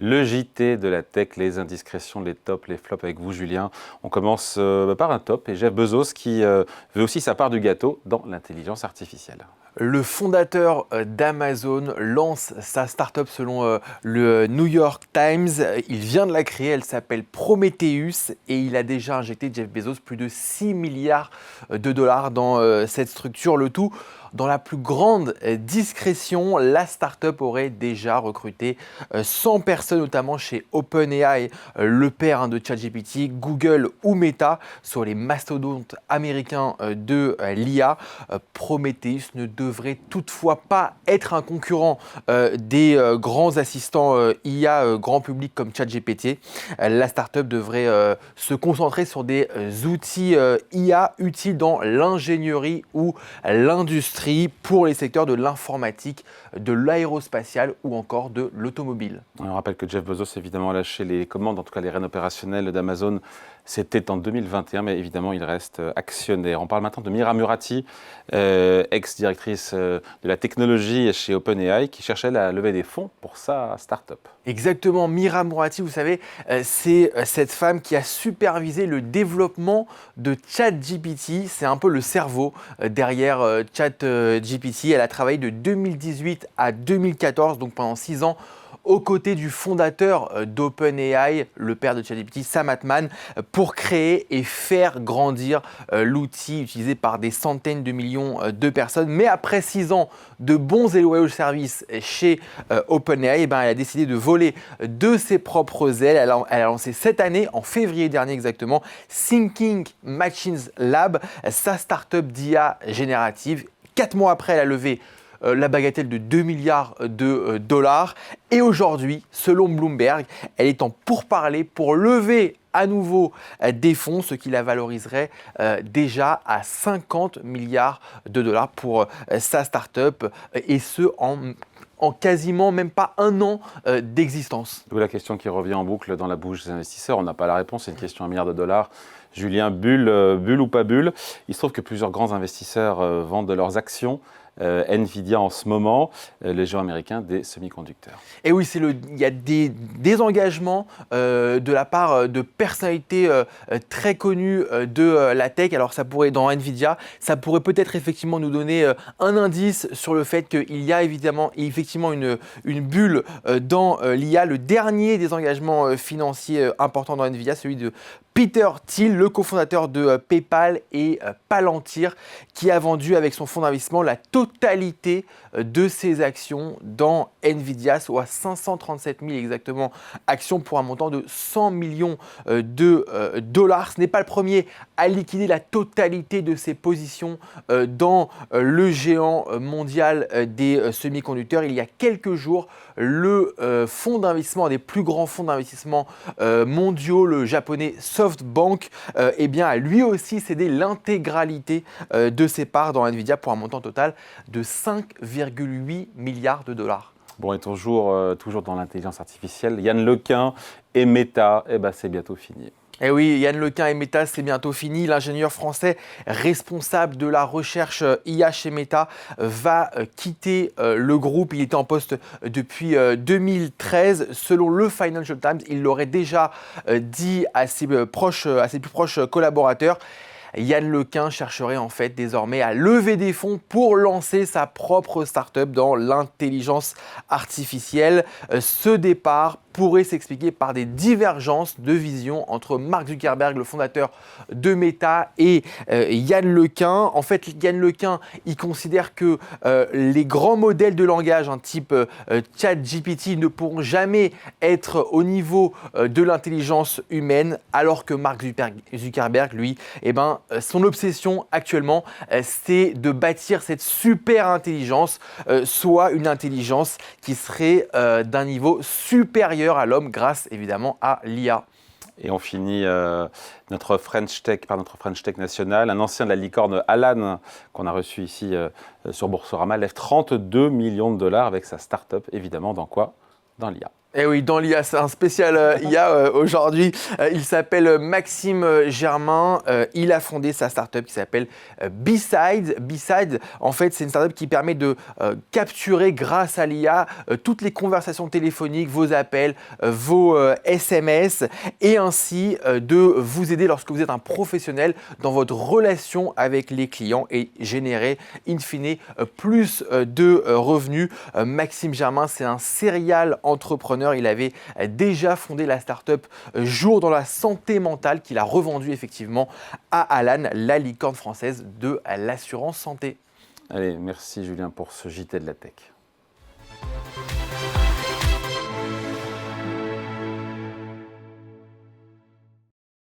Le JT de la tech, les indiscrétions, les tops, les flops avec vous, Julien. On commence par un top et Jeff Bezos qui veut aussi sa part du gâteau dans l'intelligence artificielle. Le fondateur d'Amazon lance sa startup selon le New York Times. Il vient de la créer, elle s'appelle Prometheus et il a déjà injecté, Jeff Bezos, plus de 6 milliards de dollars dans cette structure. Le tout dans la plus grande discrétion. La startup aurait déjà recruté 100 personnes, notamment chez OpenAI, le père de ChatGPT, Google ou Meta, sur les mastodontes américains de l'IA. Prometheus ne devrait toutefois pas être un concurrent des grands assistants IA grand public comme ChatGPT. La startup devrait se concentrer sur des outils IA utiles dans l'ingénierie ou l'industrie pour les secteurs de l'informatique, de l'aérospatiale ou encore de l'automobile. On rappelle que Jeff Bezos évidemment a lâché les commandes, en tout cas les rênes opérationnels d'Amazon. C'était en 2021, mais évidemment, il reste actionnaire. On parle maintenant de Mira Murati, ex-directrice de la technologie chez OpenAI, qui cherchait à lever des fonds pour sa start-up. Exactement, Mira Murati, vous savez, c'est cette femme qui a supervisé le développement de ChatGPT. C'est un peu le cerveau derrière ChatGPT. Elle a travaillé de 2018 à 2014, donc pendant 6 ans, aux côtés du fondateur d'OpenAI, le père de ChatGPT, Sam Altman, pour créer et faire grandir l'outil utilisé par des centaines de millions de personnes. Mais après 6 ans de bons et loyaux services chez OpenAI, elle a décidé de voler de ses propres ailes. Elle a lancé cette année, en février dernier exactement, Thinking Machines Lab, sa startup d'IA générative. 4 mois après, elle a levé la bagatelle de 2 milliards de dollars. Et aujourd'hui, selon Bloomberg, elle est en pourparlers pour lever à nouveau des fonds, ce qui la valoriserait déjà à 50 milliards de dollars pour sa start-up, et ce en quasiment même pas un an d'existence. D'où la question qui revient en boucle dans la bouche des investisseurs. On n'a pas la réponse, c'est une question à 1 milliard de dollars. Julien, bulle ou pas bulle? Il se trouve que plusieurs grands investisseurs vendent leurs actions. Nvidia en ce moment, les géants américains des semi-conducteurs. Et oui, il y a des engagements de la part de personnalités très connues de la tech. Alors ça pourrait, dans Nvidia, ça pourrait peut-être effectivement nous donner un indice sur le fait qu'il y a effectivement une bulle dans l'IA. Le dernier des engagements financiers importants dans Nvidia, celui de Peter Thiel, le cofondateur de PayPal et Palantir, qui a vendu avec son fonds d'investissement la totalité de ses actions dans Nvidia, soit 537 000 exactement actions pour un montant de 100 millions de dollars. Ce n'est pas le premier à liquider la totalité de ses positions dans le géant mondial des semi-conducteurs. Il y a quelques jours, le fonds d'investissement, un des plus grands fonds d'investissement mondiaux, le japonais SoftBank, a lui aussi cédé l'intégralité de ses parts dans Nvidia pour un montant total de 5,8 milliards de dollars. Bon, et toujours dans l'intelligence artificielle, Yann LeCun et Meta, c'est bientôt fini. Eh oui, Yann LeCun et Meta, c'est bientôt fini. L'ingénieur français responsable de la recherche IA chez Meta va quitter le groupe. Il était en poste depuis 2013. Selon le Financial Times, il l'aurait déjà dit à ses plus proches collaborateurs. Yann LeCun chercherait en fait désormais à lever des fonds pour lancer sa propre start-up dans l'intelligence artificielle. Ce départ pourrait s'expliquer par des divergences de vision entre Mark Zuckerberg, le fondateur de Meta, et Yann LeCun. En fait, Yann LeCun, il considère que les grands modèles de langage, type ChatGPT, ne pourront jamais être au niveau de l'intelligence humaine, alors que Mark Zuckerberg, lui, son obsession actuellement, c'est de bâtir cette super intelligence, soit une intelligence qui serait d'un niveau supérieur à l'homme grâce évidemment à l'IA. Et on finit notre French Tech par notre French Tech national. Un ancien de la licorne Alan, qu'on a reçu ici sur Boursorama, lève 32 millions de dollars avec sa start-up, évidemment, dans quoi? Dans l'IA. Eh oui, dans l'IA, c'est un spécial IA aujourd'hui. Il s'appelle Maxime Germain. Il a fondé sa startup qui s'appelle B-Side. B-Side, en fait, c'est une startup qui permet de capturer grâce à l'IA toutes les conversations téléphoniques, vos appels, vos SMS et ainsi de vous aider lorsque vous êtes un professionnel dans votre relation avec les clients et générer in fine plus de revenus. Maxime Germain, c'est un serial entrepreneur. Il avait déjà fondé la startup Jour dans la santé mentale qu'il a revendue effectivement à Alan, la licorne française de l'assurance santé. Allez, merci Julien pour ce JT de la tech.